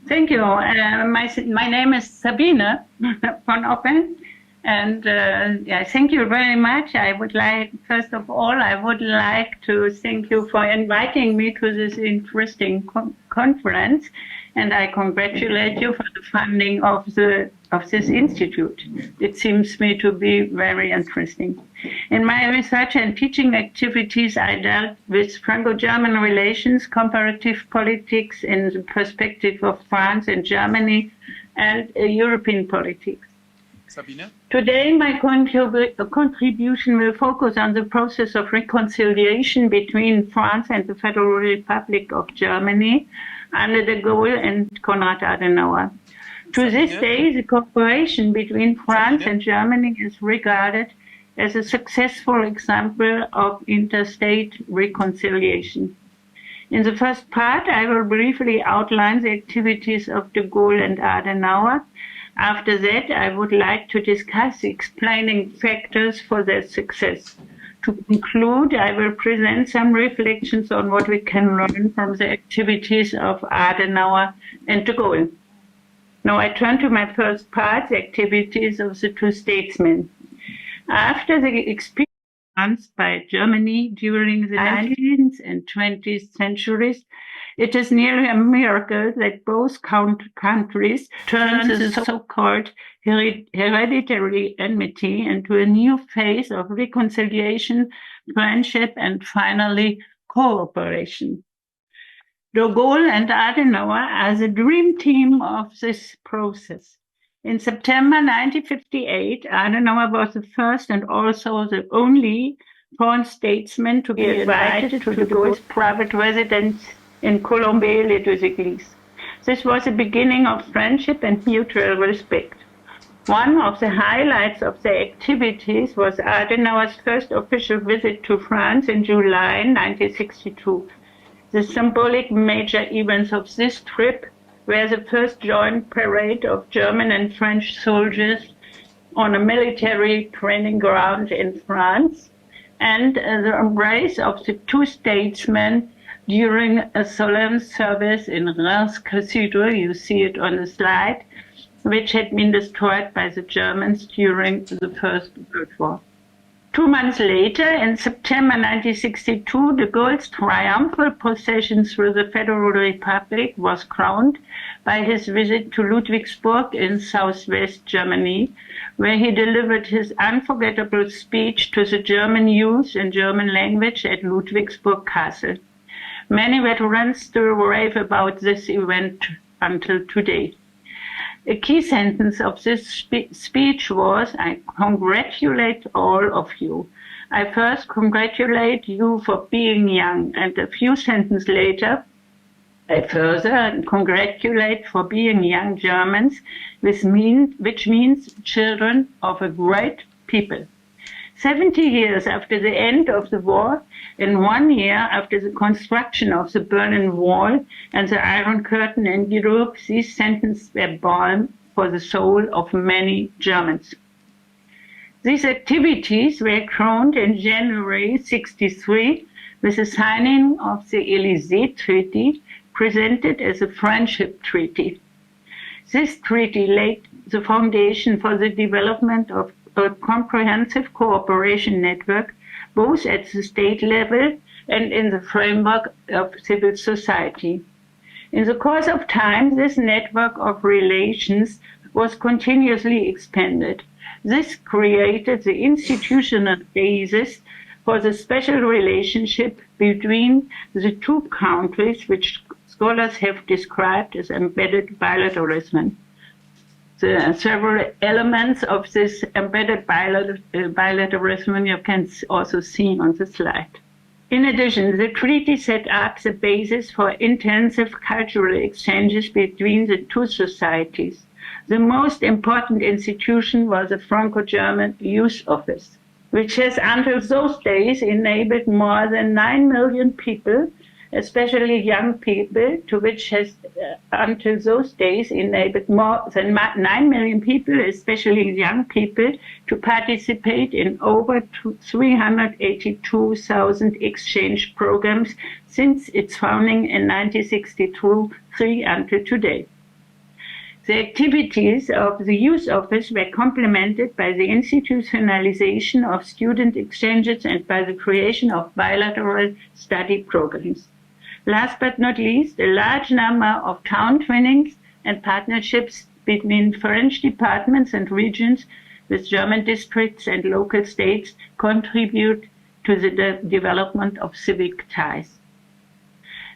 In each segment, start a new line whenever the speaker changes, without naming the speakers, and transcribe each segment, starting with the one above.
Thank you. My name is Sabine von Oppeln. And yeah, thank you very much. First of all, I would like to thank you for inviting me to this interesting conference. And I congratulate you for the funding of this institute. It seems me to be very interesting. In my research and teaching activities, I dealt with Franco-German relations, comparative politics in the perspective of France and Germany, and European politics.
Sabine?
Today, my contribution will focus on the process of reconciliation between France and the Federal Republic of Germany under de Gaulle and Konrad Adenauer. To this day, the cooperation between France and Germany is regarded as a successful example of interstate reconciliation. In the first part, I will briefly outline the activities of de Gaulle and Adenauer. After that, I would like to discuss the explaining factors for their success. To conclude, I will present some reflections on what we can learn from the activities of Adenauer and de Gaulle. Now I turn to my first part, the activities of the two statesmen. After the experience by Germany during the 19th and 20th centuries, it is nearly a miracle that both countries turned the so-called hereditary enmity into a new phase of reconciliation, friendship, and finally cooperation. De Gaulle and Adenauer are the dream team of this process. In September 1958, Adenauer was the first and also the only foreign statesman to be invited to de Gaulle's private residence in Colombey-les-Deux-Églises. This was the beginning of friendship and mutual respect. One of the highlights of their activities was Adenauer's first official visit to France in July 1962. The symbolic major events of this trip were the first joint parade of German and French soldiers on a military training ground in France, and the embrace of the two statesmen during a solemn service in Reims Cathedral, you see it on the slide, which had been destroyed by the Germans during the First World War. 2 months later, in September 1962, de Gaulle's triumphal procession through the Federal Republic was crowned by his visit to Ludwigsburg in southwest Germany, where he delivered his unforgettable speech to the German youth in German language at Ludwigsburg Castle. Many veterans still rave about this event until today. A key sentence of this speech was, "I congratulate all of you. I first congratulate you for being young," and a few sentences later, "I further congratulate for being young Germans, which means children of a great people." 70 years after the end of the war, and 1 year after the construction of the Berlin Wall and the Iron Curtain in Europe, these sentences were balm for the soul of many Germans. These activities were crowned in January 1963 with the signing of the Élysée Treaty, presented as a friendship treaty. This treaty laid the foundation for the development of a comprehensive cooperation network, both at the state level and in the framework of civil society. In the course of time, this network of relations was continuously expanded. This created the institutional basis for the special relationship between the two countries, which scholars have described as embedded bilateralism. The several elements of this embedded bilateralism you can also see on the slide. In addition, the treaty set up the basis for intensive cultural exchanges between the two societies. The most important institution was the Franco-German Youth Office, which has until those days enabled more than 9 million people, especially young people, to which has until those days enabled more than 9 million people, especially young people, to participate in over 382,000 exchange programs since its founding in 1963 until today. The activities of the Youth Office were complemented by the institutionalization of student exchanges and by the creation of bilateral study programs. Last but not least, a large number of town twinnings and partnerships between French departments and regions with German districts and local states contribute to the development of civic ties.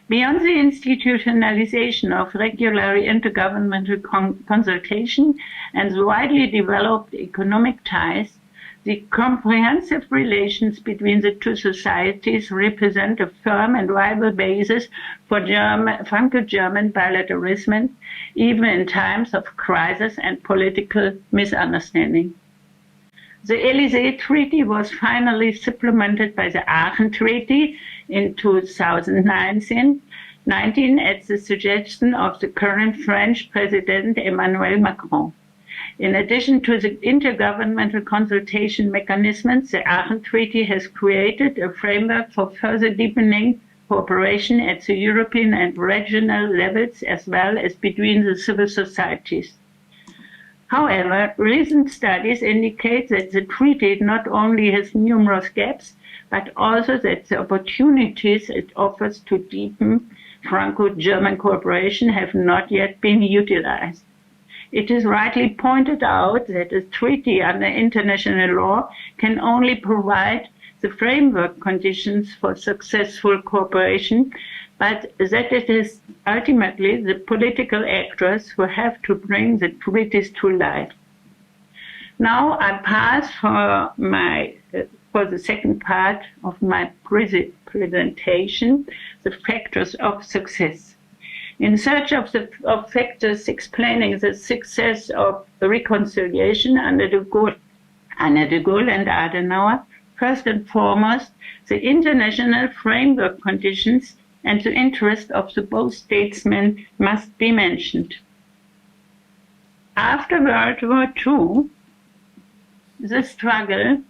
Beyond the institutionalization of regular intergovernmental consultation and the widely developed economic ties, the comprehensive relations between the two societies represent a firm and viable basis for Franco-German bilateralism, even in times of crisis and political misunderstanding. The Élysée Treaty was finally supplemented by the Aachen Treaty in 2019 at the suggestion of the current French President Emmanuel Macron. In addition to the intergovernmental consultation mechanisms, the Aachen Treaty has created a framework for further deepening cooperation at the European and regional levels as well as between the civil societies. However, recent studies indicate that the treaty not only has numerous gaps, but also that the opportunities it offers to deepen Franco-German cooperation have not yet been utilized. It is rightly pointed out that a treaty under international law can only provide the framework conditions for successful cooperation, but that it is ultimately the political actors who have to bring the treaties to life. Now I pass for the second part of my presentation, the factors of success. In search of factors explaining the success of reconciliation under de Gaulle and Adenauer, first and foremost, the international framework conditions and the interest of the both statesmen must be mentioned. After World War II, the struggle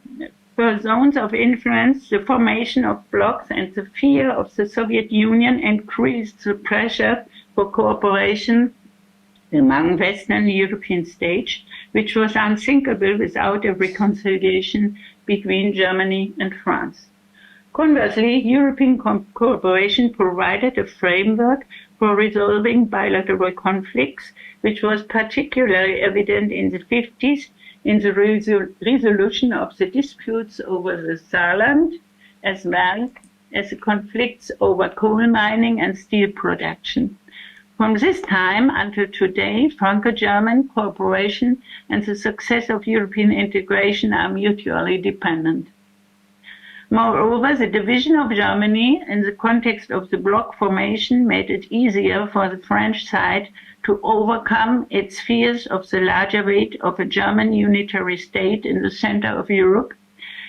for zones of influence, the formation of blocs, and the fear of the Soviet Union increased the pressure for cooperation among Western European states, which was unthinkable without a reconciliation between Germany and France. Conversely, European cooperation provided a framework for resolving bilateral conflicts, which was particularly evident in the 50s in the resolution of the disputes over the Saarland, as well as the conflicts over coal mining and steel production. From this time until today, Franco-German cooperation and the success of European integration are mutually dependent. Moreover, the division of Germany in the context of the bloc formation made it easier for the French side to overcome its fears of the larger weight of a German unitary state in the center of Europe,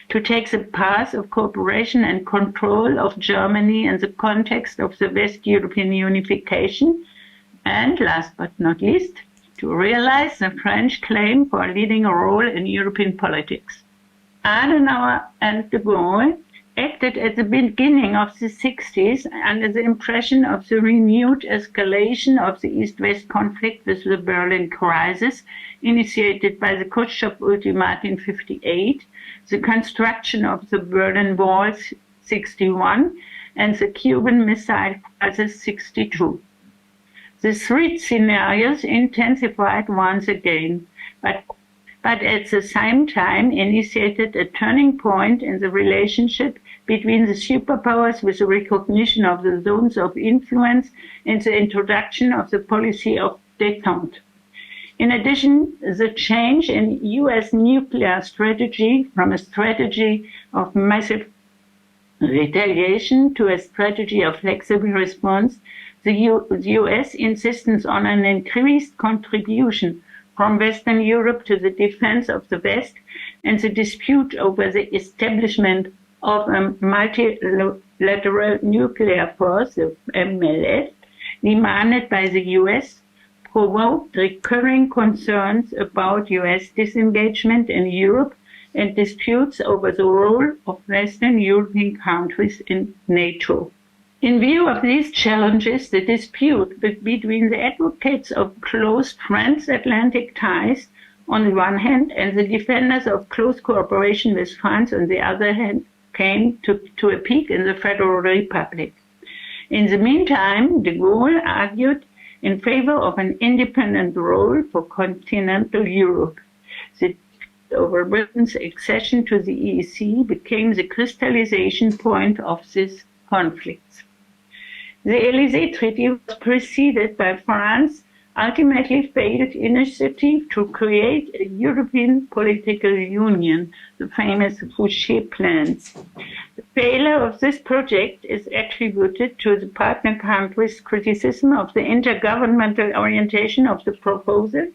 to take the path of cooperation and control of Germany in the context of the West European unification, and last but not least, to realize the French claim for leading a role in European politics. Adenauer and de Gaulle acted at the beginning of the 60s under the impression of the renewed escalation of the East-West conflict with the Berlin crisis, initiated by the Khrushchev Ultimatum in 1958, the construction of the Berlin Wall 1961, and the Cuban Missile Crisis 1962. The three scenarios intensified once again, but at the same time initiated a turning point in the relationship between the superpowers with the recognition of the zones of influence and the introduction of the policy of détente. In addition, the change in US nuclear strategy from a strategy of massive retaliation to a strategy of flexible response, the US insistence on an increased contribution from Western Europe to the defense of the West, and the dispute over the establishment of a multilateral nuclear force, the MLS, demanded by the US, provoked recurring concerns about US disengagement in Europe and disputes over the role of Western European countries in NATO. In view of these challenges, the dispute between the advocates of close transatlantic ties on the one hand and the defenders of close cooperation with France on the other hand came to a peak in the Federal Republic. In the meantime, de Gaulle argued in favor of an independent role for continental Europe. Over Britain's accession to the EEC became the crystallization point of this conflict. The Élysée Treaty was preceded by France's ultimately failed initiative to create a European political union, the famous Fouché plans. The failure of this project is attributed to the partner countries' criticism of the intergovernmental orientation of the proposal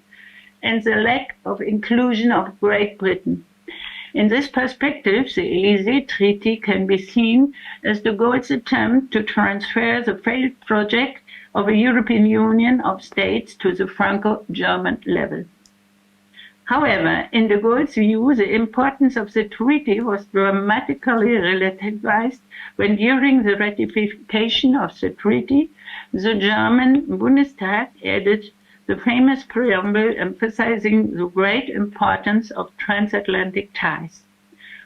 and the lack of inclusion of Great Britain. In this perspective, the Élysée Treaty can be seen as de Gaulle's attempt to transfer the failed project of a European Union of states to the Franco-German level. However, in de Gaulle's view, the importance of the treaty was dramatically relativized when during the ratification of the treaty, the German Bundestag added the famous preamble emphasizing the great importance of transatlantic ties.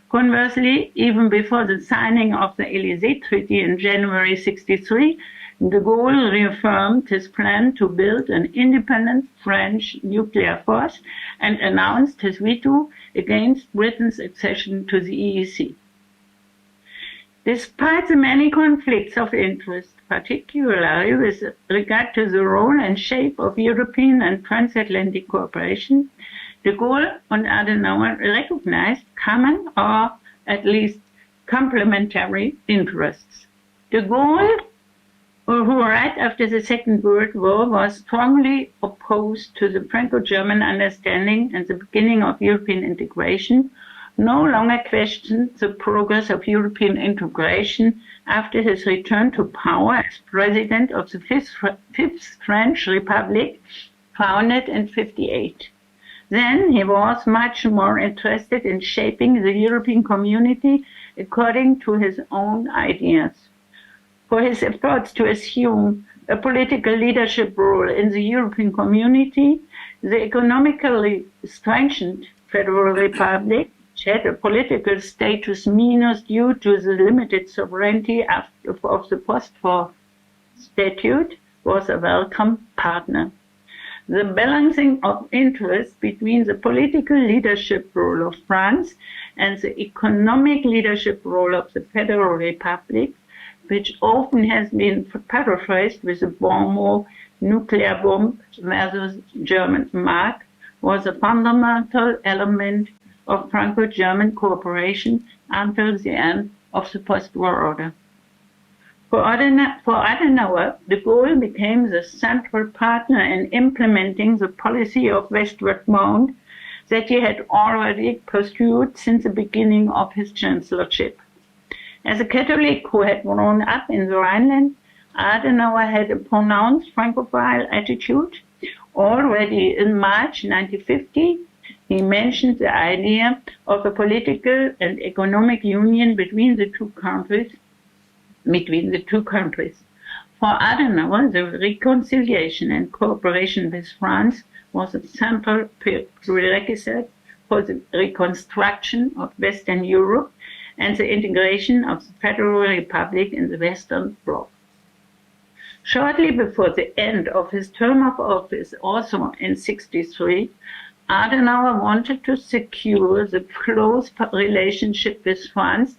Conversely, even before the signing of the Élysée Treaty in January 1963, de Gaulle reaffirmed his plan to build an independent French nuclear force and announced his veto against Britain's accession to the EEC. Despite the many conflicts of interest, particularly with regard to the role and shape of European and transatlantic cooperation, de Gaulle and Adenauer recognized common or at least complementary interests. De Gaulle, who right after the Second World War was strongly opposed to the Franco-German understanding and the beginning of European integration, no longer questioned the progress of European integration after his return to power as president of the Fifth French Republic, founded in 1958. Then he was much more interested in shaping the European community according to his own ideas. For his efforts to assume a political leadership role in the European community, the economically strengthened Federal Republic, which had a political status minus due to the limited sovereignty of the post-war statute, was a welcome partner. The balancing of interests between the political leadership role of France and the economic leadership role of the Federal Republic, which often has been paraphrased with the bon mot nuclear bomb versus German Mark, was a fundamental element of Franco-German cooperation until the end of the post-war order. For Adenauer, de Gaulle became the central partner in implementing the policy of westward bound that he had already pursued since the beginning of his chancellorship. As a Catholic who had grown up in the Rhineland, Adenauer had a pronounced Francophile attitude. Already in March 1950, he mentioned the idea of a political and economic union between the two countries. For Adenauer, the reconciliation and cooperation with France was a central prerequisite for the reconstruction of Western Europe and the integration of the Federal Republic in the Western Bloc. Shortly before the end of his term of office, also in 1963, Adenauer wanted to secure the close relationship with France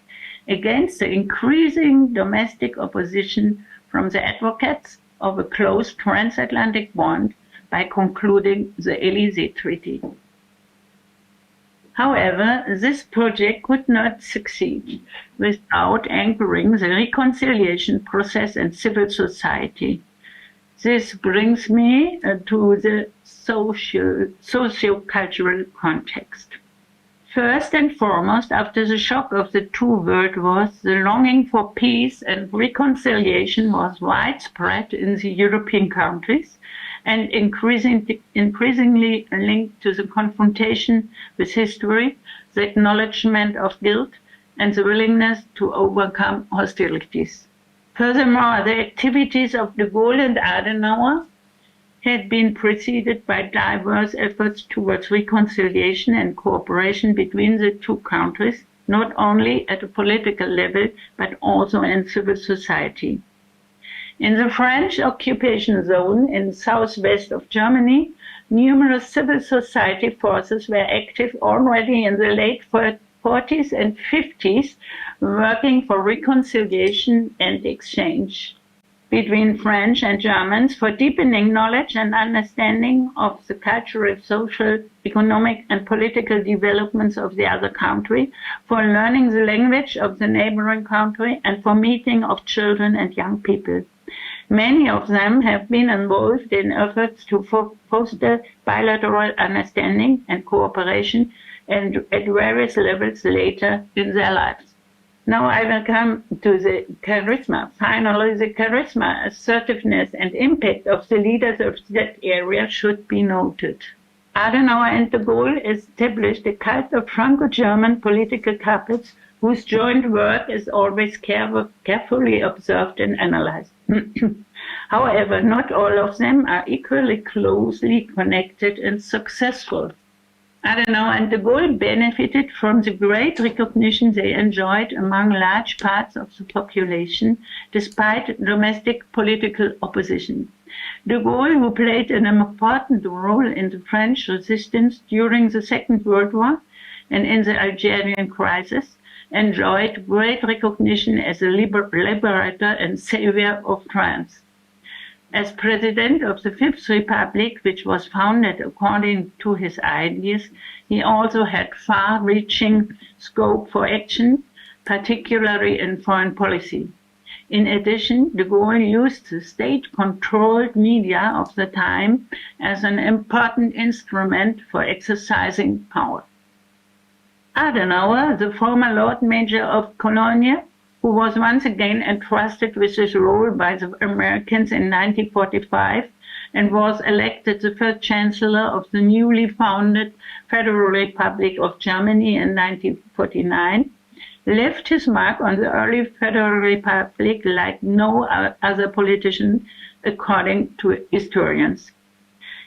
against the increasing domestic opposition from the advocates of a close transatlantic bond by concluding the Élysée Treaty. However, this project could not succeed without anchoring the reconciliation process in civil society. This brings me to the socio-cultural context. First and foremost, after the shock of the two world wars, the longing for peace and reconciliation was widespread in the European countries and increasingly linked to the confrontation with history, the acknowledgement of guilt, and the willingness to overcome hostilities. Furthermore, the activities of de Gaulle and Adenauer had been preceded by diverse efforts towards reconciliation and cooperation between the two countries, not only at a political level, but also in civil society. In the French occupation zone in the southwest of Germany, numerous civil society forces were active already in the late 40s and 50s, working for reconciliation and exchange between French and Germans, for deepening knowledge and understanding of the cultural, social, economic, and political developments of the other country, for learning the language of the neighboring country, and for meeting of children and young people. Many of them have been involved in efforts to foster bilateral understanding and cooperation and at various levels later in their lives. Now I will come to the charisma. Finally, the charisma, assertiveness, and impact of the leaders of that area should be noted. Adenauer and de Gaulle established a cult of Franco-German political couples whose joint work is always carefully observed and analyzed. However, not all of them are equally closely connected and successful. Adenauer and de Gaulle benefited from the great recognition they enjoyed among large parts of the population, despite domestic political opposition. De Gaulle, who played an important role in the French resistance during the Second World War and in the Algerian crisis, enjoyed great recognition as a liberator and savior of France. As president of the Fifth Republic, which was founded according to his ideas, he also had far-reaching scope for action, particularly in foreign policy. In addition, de Gaulle used the state-controlled media of the time as an important instrument for exercising power. Adenauer, the former Lord Mayor of Cologne, who was once again entrusted with this role by the Americans in 1945 and was elected the first Chancellor of the newly founded Federal Republic of Germany in 1949, left his mark on the early Federal Republic like no other politician, according to historians.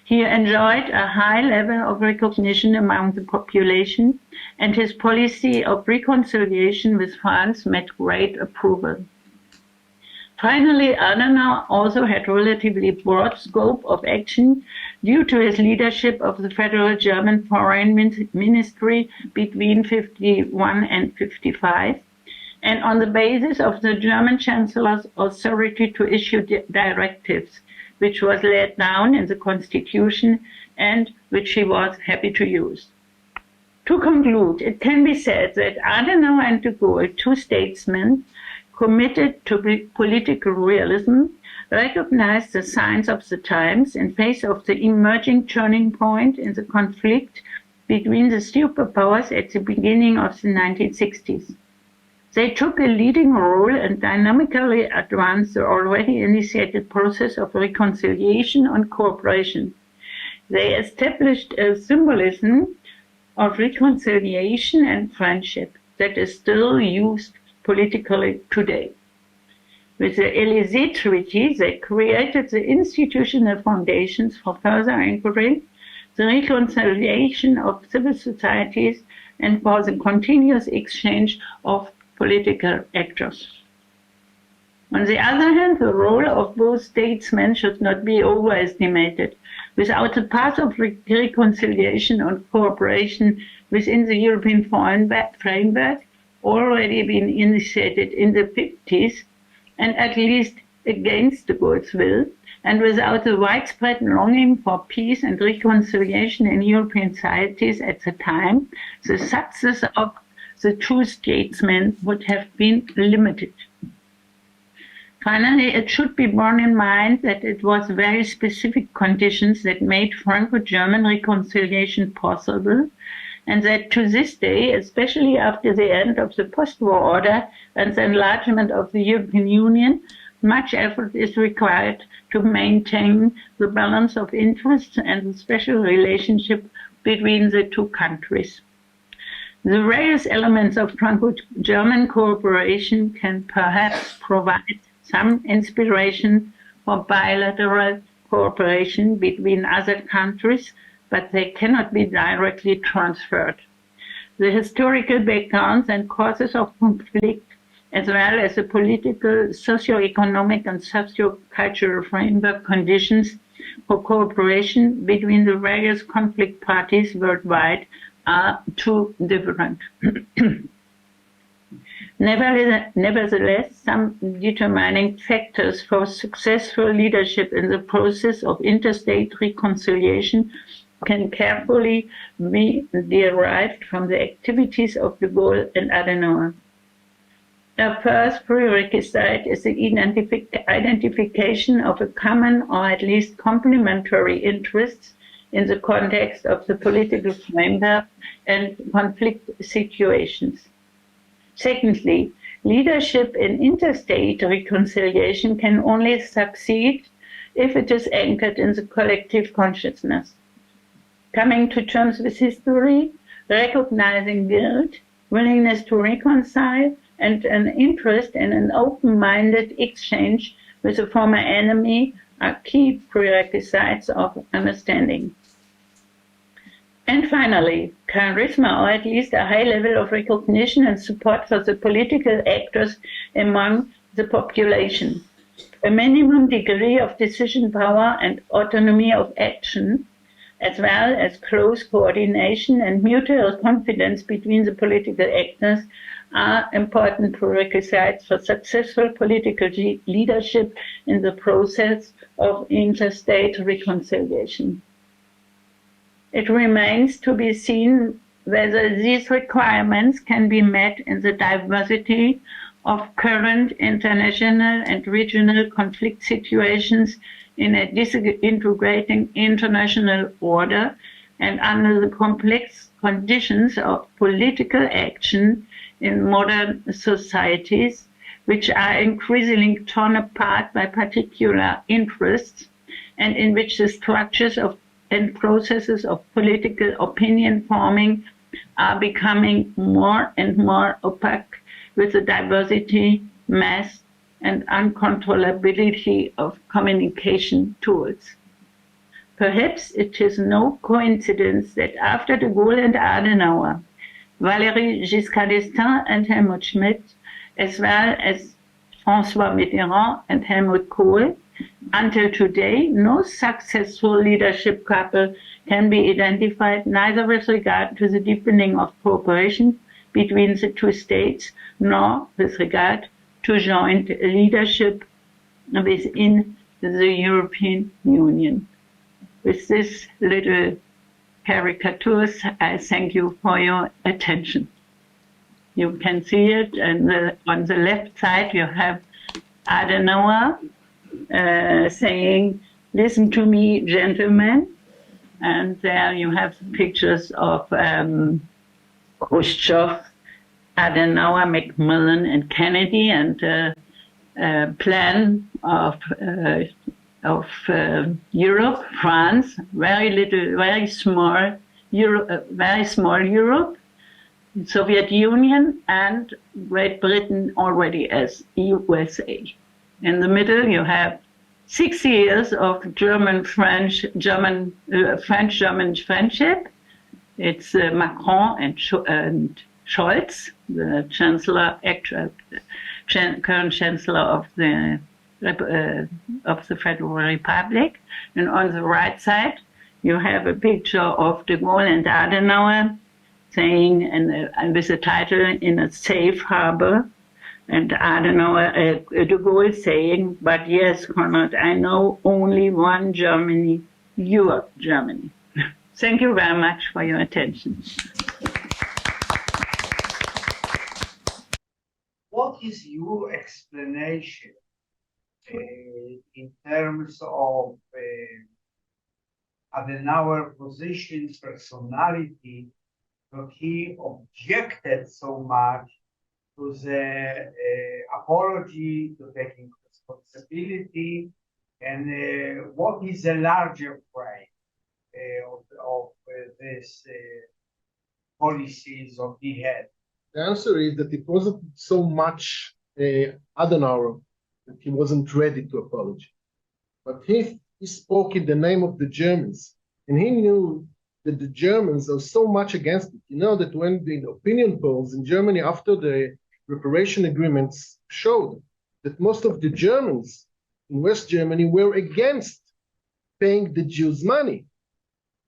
He enjoyed a high level of recognition among the population, and his policy of reconciliation with France met great approval. Finally, Adenauer also had relatively broad scope of action due to his leadership of the Federal German Foreign Ministry between 1951 and 1955, and on the basis of the German Chancellor's authority to issue directives, which was laid down in the Constitution and which he was happy to use. To conclude, it can be said that Adenauer and de Gaulle, two statesmen committed to political realism, recognized the signs of the times in face of the emerging turning point in the conflict between the superpowers at the beginning of the 1960s. They took a leading role and dynamically advanced the already initiated process of reconciliation and cooperation. They established a symbolism of reconciliation and friendship that is still used politically today. With the Élysée Treaty, they created the institutional foundations for further inquiry, the reconciliation of civil societies, and for the continuous exchange of political actors. On the other hand, the role of both statesmen should not be overestimated. Without a path of reconciliation and cooperation within the European framework, already been initiated in the 50s, and at least against de Gaulle's will, and without the widespread longing for peace and reconciliation in European societies at the time, the success of the two statesmen would have been limited. Finally, it should be borne in mind that it was very specific conditions that made Franco-German reconciliation possible, and that to this day, especially after the end of the post-war order and the enlargement of the European Union, much effort is required to maintain the balance of interests and the special relationship between the two countries. The various elements of Franco-German cooperation can perhaps provide some inspiration for bilateral cooperation between other countries, but they cannot be directly transferred. The historical backgrounds and causes of conflict, as well as the political, socio-economic, and socio-cultural framework conditions for cooperation between the various conflict parties worldwide, are too different. Nevertheless, some determining factors for successful leadership in the process of interstate reconciliation can carefully be derived from the activities of de Gaulle and Adenauer. The first prerequisite is the identification of a common or at least complementary interests in the context of the political framework and conflict situations. Secondly, leadership in interstate reconciliation can only succeed if it is anchored in the collective consciousness. Coming to terms with history, recognizing guilt, willingness to reconcile, and an interest in an open-minded exchange with a former enemy are key prerequisites of understanding. And finally, charisma, or at least a high level of recognition and support for the political actors among the population. A minimum degree of decision power and autonomy of action, as well as close coordination and mutual confidence between the political actors, are important prerequisites for successful political leadership in the process of interstate reconciliation. It remains to be seen whether these requirements can be met in the diversity of current international and regional conflict situations in a disintegrating international order and under the complex conditions of political action in modern societies, which are increasingly torn apart by particular interests and in which the structures of and processes of political opinion forming are becoming more and more opaque with the diversity, mass, and uncontrollability of communication tools. Perhaps it is no coincidence that after de Gaulle and Adenauer, Valéry Giscard d'Estaing and Helmut Schmidt, as well as François Mitterrand and Helmut Kohl, until today, no successful leadership couple can be identified, neither with regard to the deepening of cooperation between the two states, nor with regard to joint leadership within the European Union. With this little caricatures, I thank you for your attention. You can see it, and on the left side you have Adenauer saying, "Listen to me, gentlemen." And there you have the pictures of Khrushchev, Adenauer, Macmillan, and Kennedy, and plan of Europe, France, very small Europe, Soviet Union, and Great Britain already as USA. In the middle, you have 6 years of French-German friendship. It's Macron and Scholz, the current chancellor of the Federal Republic. And on the right side, you have a picture of de Gaulle and Adenauer saying, and with the title, "In a Safe Harbor," and Adenauer, de Gaulle saying, "But yes, Konrad, I know only one Germany, your Germany." Thank you very much for your attention.
What is your explanation in terms of Adenauer position, personality, that he objected so much to the apology, to taking responsibility, and what is the larger frame of these policies of the head?
The answer is that it wasn't so much Adenauer that he wasn't ready to apologize. But he spoke in the name of the Germans, and he knew that the Germans are so much against it. You know that when the opinion polls in Germany after the reparation agreements showed that most of the Germans in West Germany were against paying the Jews money.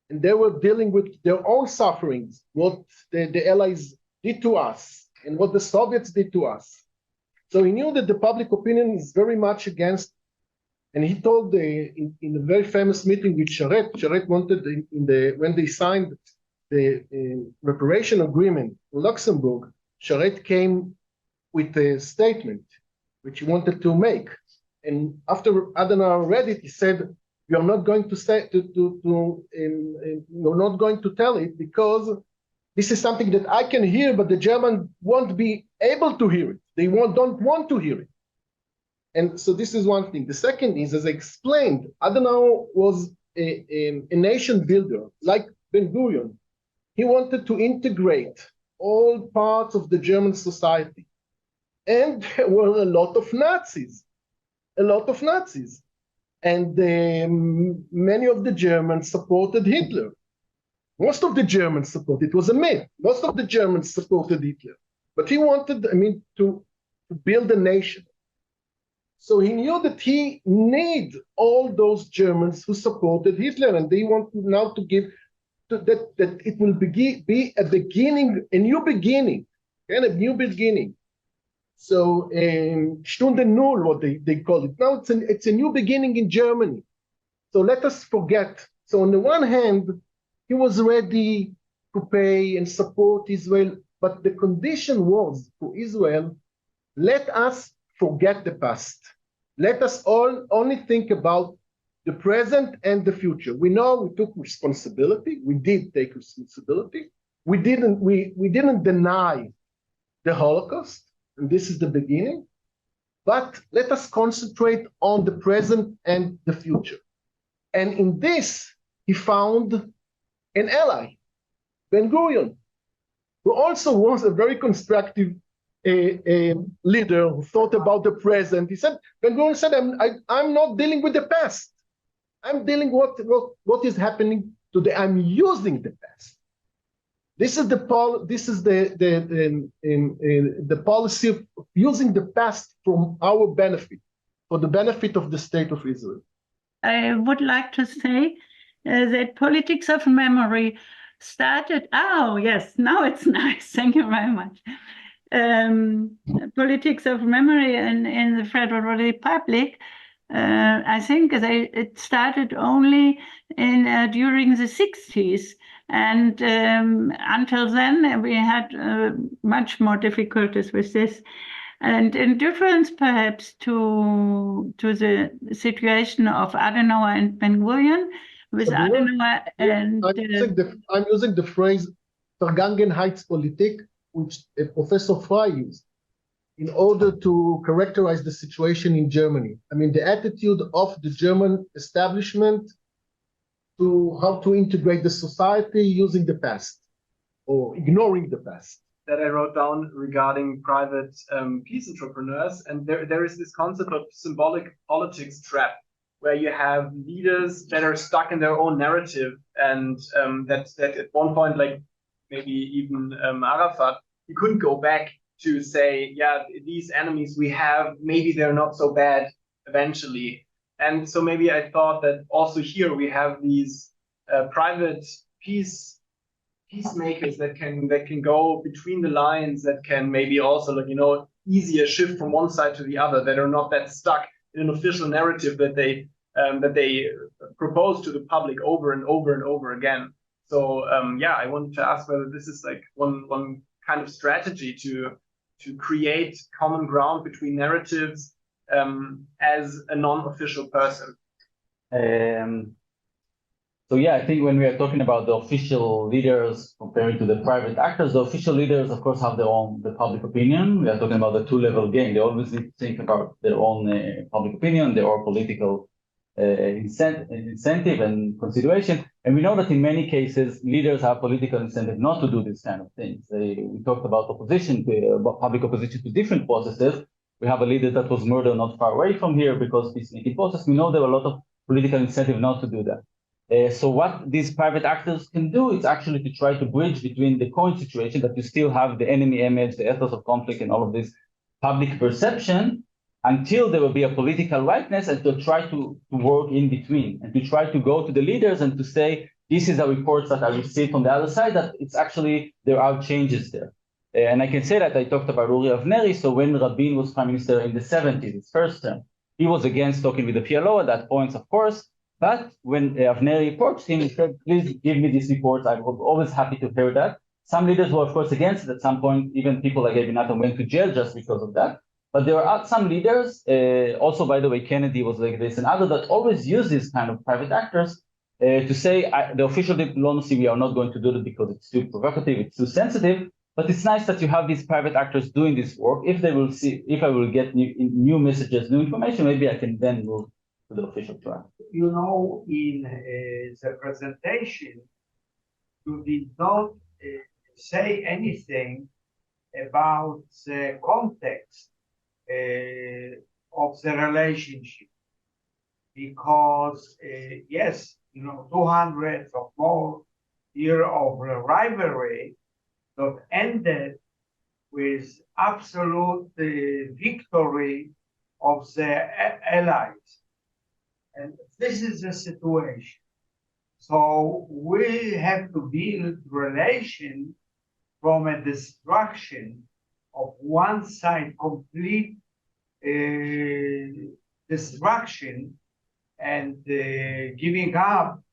And they were dealing with their own sufferings, what the Allies did to us and what the Soviets did to us. So he knew that the public opinion is very much against. And he told in a very famous meeting with Charette wanted when they signed the reparation agreement in Luxembourg, Charette came with a statement which he wanted to make. And after Adenauer read it, he said, "We are not going to say we're not going to tell it because this is something that I can hear, but the German won't be able to hear it. They don't want to hear it." And so this is one thing. The second is, as I explained, Adenauer was a nation builder, like Ben-Gurion. He wanted to integrate all parts of the German society. And there were a lot of Nazis. And many of the Germans supported Hitler. Most of the Germans supported, it was a myth. Most of the Germans supported Hitler. But he wanted, to build a nation. So he knew that he need all those Germans who supported Hitler, and they want now to give that it will be a beginning, a new beginning. So Stunde Null, what they call it. Now it's a new beginning in Germany. So let us forget. So on the one hand, he was ready to pay and support Israel, but the condition was for Israel, let us forget the past. Let us all only think about the present and the future. We know we took responsibility. We did take responsibility. We didn't deny the Holocaust, and this is the beginning. But let us concentrate on the present and the future. And in this, he found an ally, Ben-Gurion, who also was a very constructive a leader who thought about the present. He said, Ben-Gurion said, I'm not dealing with the past. I'm dealing with what is happening today. I'm using the past. This is the policy of using the past from our benefit, for the benefit of the state of Israel.
I would like to say that politics of memory started. Oh, yes, now it's nice. Thank you very much. Politics of memory in the Federal Republic, I think it started only during the 60s. And until then, we had much more difficulties with this. And in difference, perhaps, to the situation of Adenauer and Ben-Gurion, with Adenauer and...
I'm using the phrase Vergangenheitspolitik, which Professor Frey used, in order to characterize the situation in Germany. The attitude of the German establishment to how to integrate the society using the past or ignoring the past.
That I wrote down regarding private peace entrepreneurs. And there is this concept of symbolic politics trap, where you have leaders that are stuck in their own narrative, and that at one point, like maybe even Arafat, he couldn't go back to say, yeah, these enemies we have, maybe they're not so bad eventually. And so maybe I thought that also here we have these private peacemakers that can go between the lines, that can maybe also easier shift from one side to the other, that are not that stuck in an official narrative that they propose to the public over and over and over again. So I wanted to ask whether this is like one kind of strategy to create common ground between narratives as a non-official person.
I think when we are talking about the official leaders comparing to the private actors, the official leaders, of course, have the public opinion. We are talking about the two-level game. They always need to think about their own public opinion, their own political incentive and consideration. And we know that in many cases, leaders have political incentive not to do this kind of things. We talked about public opposition to different processes, We have a leader that was murdered not far away from here because peacemaking process. We know there are a lot of political incentive not to do that. So what these private actors can do is actually to try to bridge between the current situation that you still have the enemy image, the ethos of conflict, and all of this public perception until there will be a political rightness, and to try to work in between and to try to go to the leaders and to say, this is the reports that I received from the other side, that it's actually, there are changes there. And I can say that I talked about Uri Avneri. So when Rabin was prime minister in the 70s, his first term, he was against talking with the PLO at that point, of course. But when Avneri approached him, he said, please give me these reports. I was always happy to hear that. Some leaders were, of course, against it. At some point, even people like Adenauer went to jail just because of that. But there are some leaders, also, by the way, Kennedy was like this, and others that always use these kind of private actors to say, the official diplomacy, we are not going to do it because it's too provocative, it's too sensitive. But it's nice that you have these private actors doing this work. If they will see, if I will get new messages, new information, maybe I can then move to the official track.
You know, in the presentation, you did not say anything about the context of the relationship, because yes, you know, 200 or more years of rivalry that ended with absolute victory of the allies. And this is the situation. So we have to build relation from a destruction of one side, complete destruction, and giving up.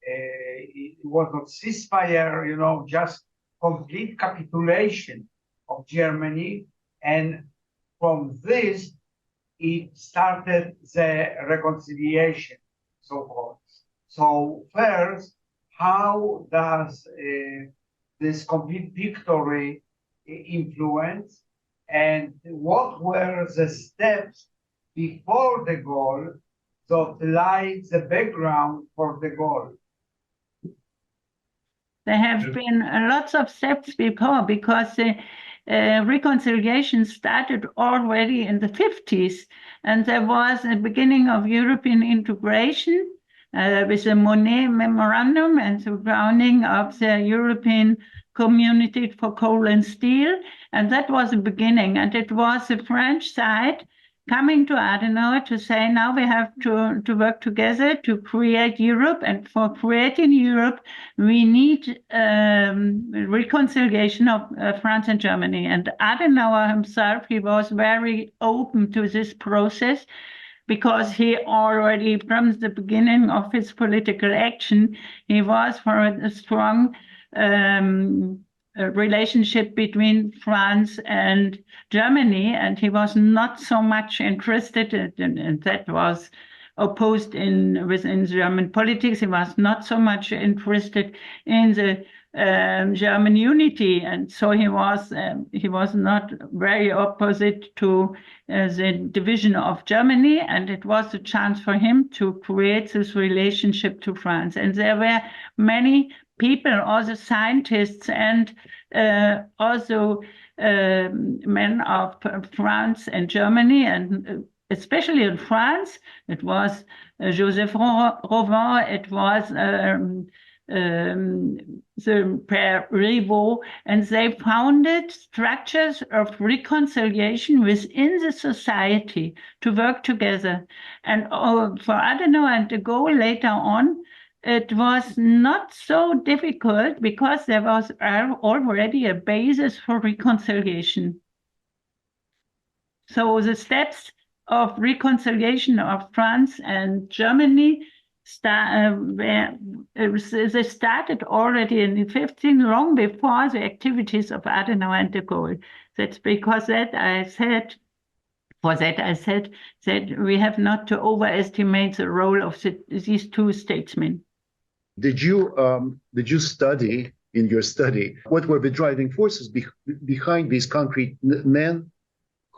It was not ceasefire, you know, just complete capitulation of Germany. And from this, it started the reconciliation, so-called. So first, how does this complete victory influence, and what were the steps before the goal that laid the background for the goal?
There have been lots of steps before, because the reconciliation started already in the 50s, and there was a beginning of European integration with the Monet Memorandum and the founding of the European Community for Coal and Steel, and that was the beginning. And it was the French side coming to Adenauer to say, now we have to work together to create Europe, and for creating Europe, we need reconciliation of France and Germany. And Adenauer himself, he was very open to this process, because he already, from the beginning of his political action, he was for a strong relationship between France and Germany, and he was not so much interested, and that was opposed within German politics. He was not so much interested in the German unity, and so he was not very opposite to the division of Germany, and it was a chance for him to create this relationship to France. And there were many people, also scientists, and also men of France and Germany, and especially in France, it was Joseph Rovin, it was the Père Ribot, and they founded structures of reconciliation within the society to work together. And for Adenauer and de Gaulle later on, it was not so difficult, because there was already a basis for reconciliation. So the steps of reconciliation of France and Germany they started already in the 15, long before the activities of Adenauer and de Gaulle. That's because I said that we have not to overestimate the role of these two statesmen.
Did you study, in your study, what were the driving forces behind these concrete men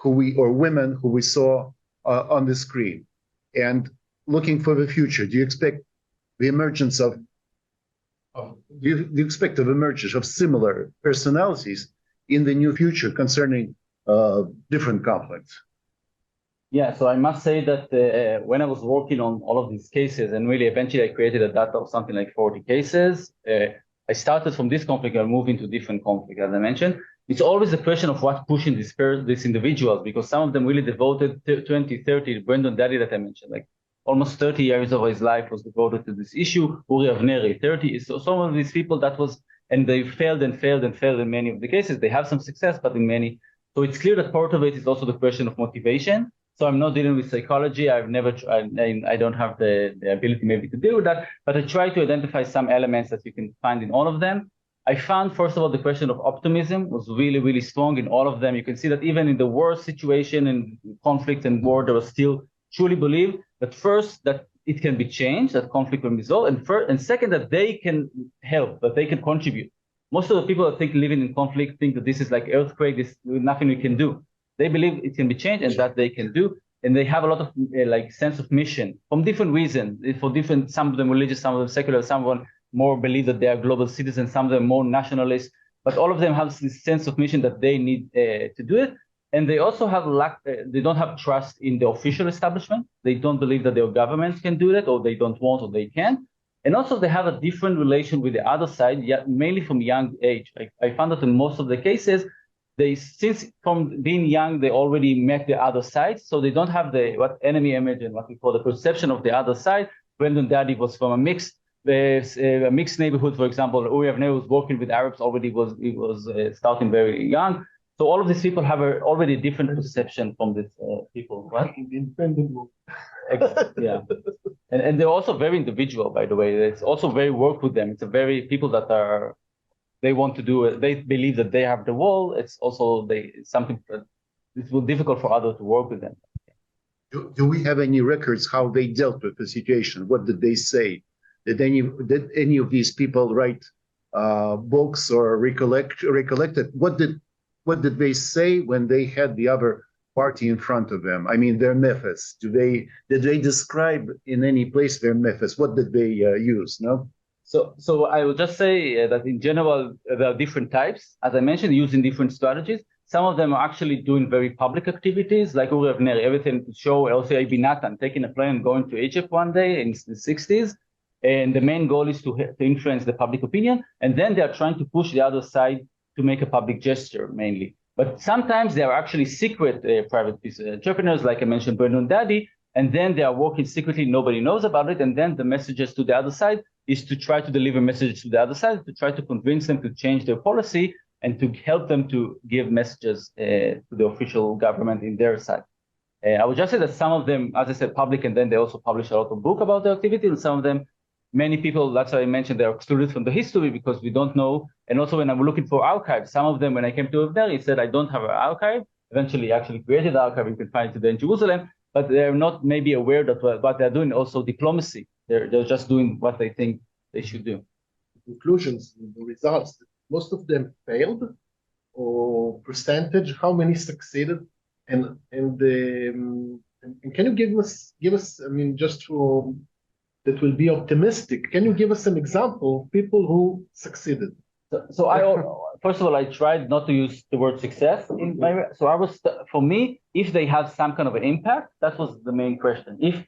or women who we saw on the screen? And looking for the future, do you expect the emergence of similar personalities in the near future concerning different conflicts?
Yeah, so I must say that when I was working on all of these cases, and really eventually I created a data of something like 40 cases, I started from this conflict and moved into different conflict, as I mentioned. It's always a question of what pushing these individuals, because some of them really devoted 20, 30, Brendan Daddy that I mentioned, like almost 30 years of his life was devoted to this issue. Uri Avneri, 30. So some of these people that was, and they failed and failed and failed in many of the cases. They have some success, but in many. So it's clear that part of it is also the question of motivation. So I'm not dealing with psychology. I don't have the ability maybe to deal with that, but I try to identify some elements that you can find in all of them. I found, first of all, the question of optimism was really, really strong in all of them. You can see that even in the worst situation and conflict and war, there was still truly believe that first, that it can be changed, that conflict can be resolved, and second, that they can help, that they can contribute. Most of the people that think living in conflict think that this is like earthquake, this nothing we can do. They believe it can be changed and that they can do, and they have a lot of like sense of mission from different reasons. For different, some of them religious, some of them secular, some of them more believe that they are global citizens, some of them more nationalists. But all of them have this sense of mission that they need to do it, and they also have they don't have trust in the official establishment. They don't believe that their governments can do that, or they don't want, or they can. And also they have a different relation with the other side, mainly from young age. I found that in most of the cases, since from being young, they already met the other side, so they don't have the enemy image and what we call the perception of the other side. Brendan Daddy was from a mixed neighborhood, for example. Uri Avner was working with Arabs already. He was starting very young. So all of these people have already a different perception from these people. What?
Independent work.
Yeah, and they're also very individual, by the way. It's also very work with them. It's a very people that are. They want to do it. They believe that they have the wall. It's also something that it will be difficult for others to work with them.
Do we have any records how they dealt with the situation? What did they say? Did any of these people write books or recollected? What did they say when they had the other party in front of them? I mean, their methods. Did they describe in any place their methods? What did they use? No.
So I would just say that in general, there are different types. As I mentioned, using different strategies. Some of them are actually doing very public activities, like Uri Avner, everything to show. Also, Ibn Natan taking a plane and going to Egypt one day in the 60s. And the main goal is to influence the public opinion. And then they are trying to push the other side to make a public gesture, mainly. But sometimes they are actually secret private entrepreneurs, like I mentioned, Brendan Daddy. And then they are working secretly, nobody knows about it. And then the messages to the other side is to try to deliver messages to the other side, to try to convince them to change their policy and to help them to give messages to the official government in their side. I would just say that some of them, as I said, public, and then they also publish a lot of book about their activity, and some of them, many people, that's why I mentioned they're excluded from the history because we don't know. And also when I'm looking for archives, some of them, when I came to there, he said, I don't have an archive. Eventually, actually created an archive. You can find it today in Jerusalem, but they're not maybe aware that what they're doing also diplomacy. They're just doing what they think they should do.
Conclusions, the results, most of them failed, or percentage, how many succeeded, and can you give us, I mean, just for that will be optimistic, can you give us an example of people who succeeded?
So first of all, I tried not to use the word success in my. So for me, if they have some kind of an impact, that was the main question. If,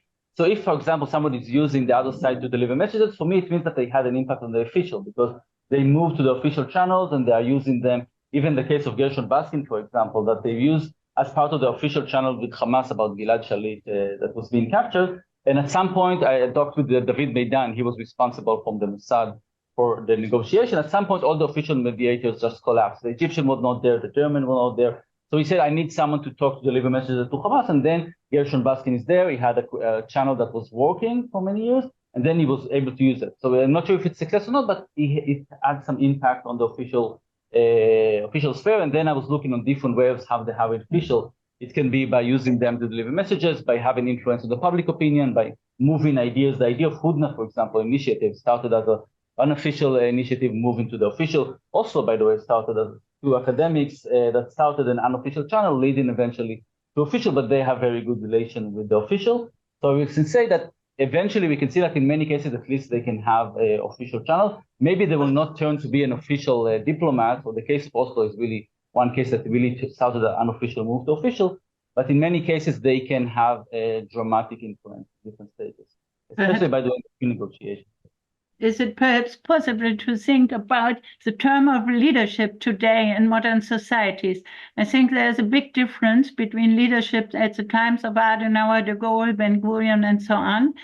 for example, somebody is using the other side to deliver messages, for me, it means that they had an impact on the official because they moved to the official channels and they are using them. Even the case of Gershon Baskin, for example, that they used as part of the official channel with Hamas about Gilad Shalit that was being captured. And at some point, I talked with David Meidan. He was responsible from the Mossad for the negotiation. At some point, all the official mediators just collapsed. The Egyptian was not there. The German was not there. So he said, I need someone to talk to deliver messages to Hamas. And then Gershon Baskin is there. He had a channel that was working for many years. And then he was able to use it. So I'm not sure if it's success or not, but it had some impact on the official sphere. And then I was looking on different ways how they have it official. It can be by using them to deliver messages, by having influence on the public opinion, by moving ideas. The idea of Hudna, for example, initiative started as an unofficial initiative, moving to the official. Also, by the way, started as two academics that started an unofficial channel, leading eventually to official, but they have very good relation with the official. So we can say that eventually we can see that in many cases, at least they can have an official channel. Maybe they will not turn to be an official diplomat, or the case of Oslo is really one case that really started an unofficial move to official. but in many cases they can have a dramatic influence in different stages, especially by doing negotiation.
Is it perhaps possible to think about the term of leadership today in modern societies? I think there's a big difference between leadership at the times of Adenauer, de Gaulle, Ben Gurion, and so on,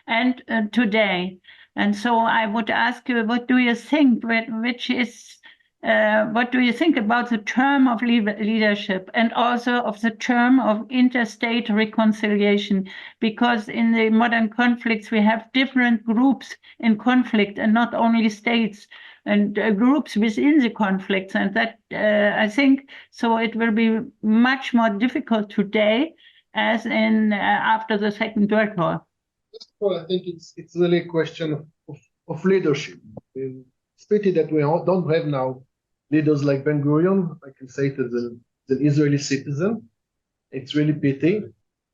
and today. And so I would ask you, what do you think? What do you think about the term of leadership and also of the term of interstate reconciliation? Because in the modern conflicts, we have different groups in conflict and not only states and groups within the conflicts. And that, I think, so it will be much more difficult today as in after the Second World War.
First of all, I think it's really a question of leadership. It's pity that we don't have now leaders like Ben Gurion. I can say it as an Israeli citizen. It's really pity.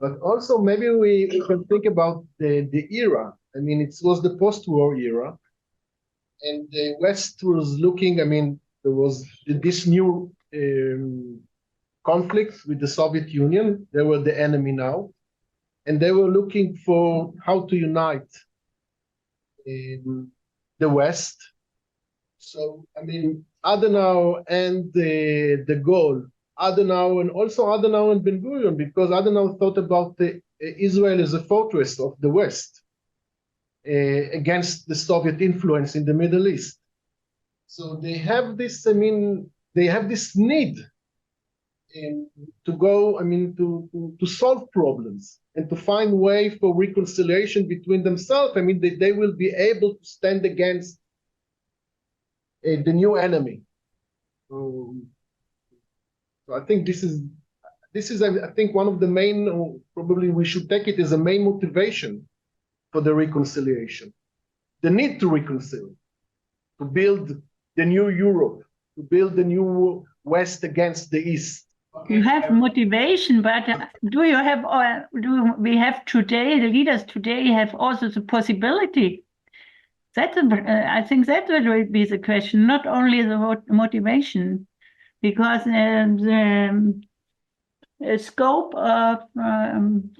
But also maybe we can think about the era. I mean, it was the post-war era. And the West was looking, I mean, there was this new conflict with the Soviet Union. They were the enemy now. And they were looking for how to unite the West. So, I mean, Adenauer and the Gaulle, Adenauer and also Adenauer and Ben Gurion, because Adenauer thought about Israel as a fortress of the West against the Soviet influence in the Middle East. So they have this, I mean, they have this need to go, I mean, to solve problems and to find way for reconciliation between themselves. I mean, they will be able to stand against the new enemy. So I think this is I think one of the main, or probably we should take it as a main motivation for the reconciliation. The need to reconcile, to build the new Europe, to build the new West against the East.
You have motivation, but do you have, or do we have today, the leaders today have also the possibility? I think that will be the question, not only the motivation, because the scope of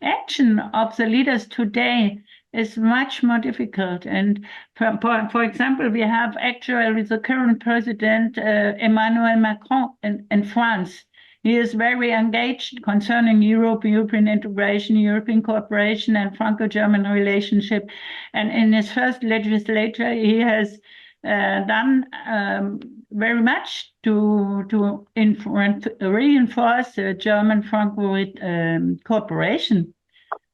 action of the leaders today is much more difficult. And for example, we have actually the current president, Emmanuel Macron in France. He is very engaged concerning Europe, European integration, European cooperation, and Franco-German relationship. And in his first legislature, he has done very much to reinforce the German-Franco cooperation.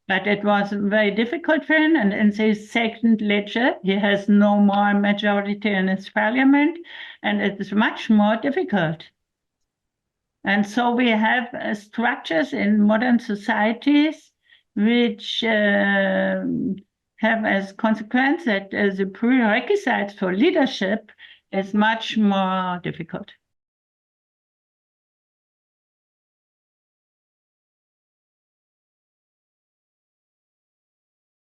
But it was very difficult for him, and in his second legislature, he has no more majority in his parliament, and it is much more difficult. And so we have structures in modern societies which have as consequence that the prerequisites for leadership is much more difficult.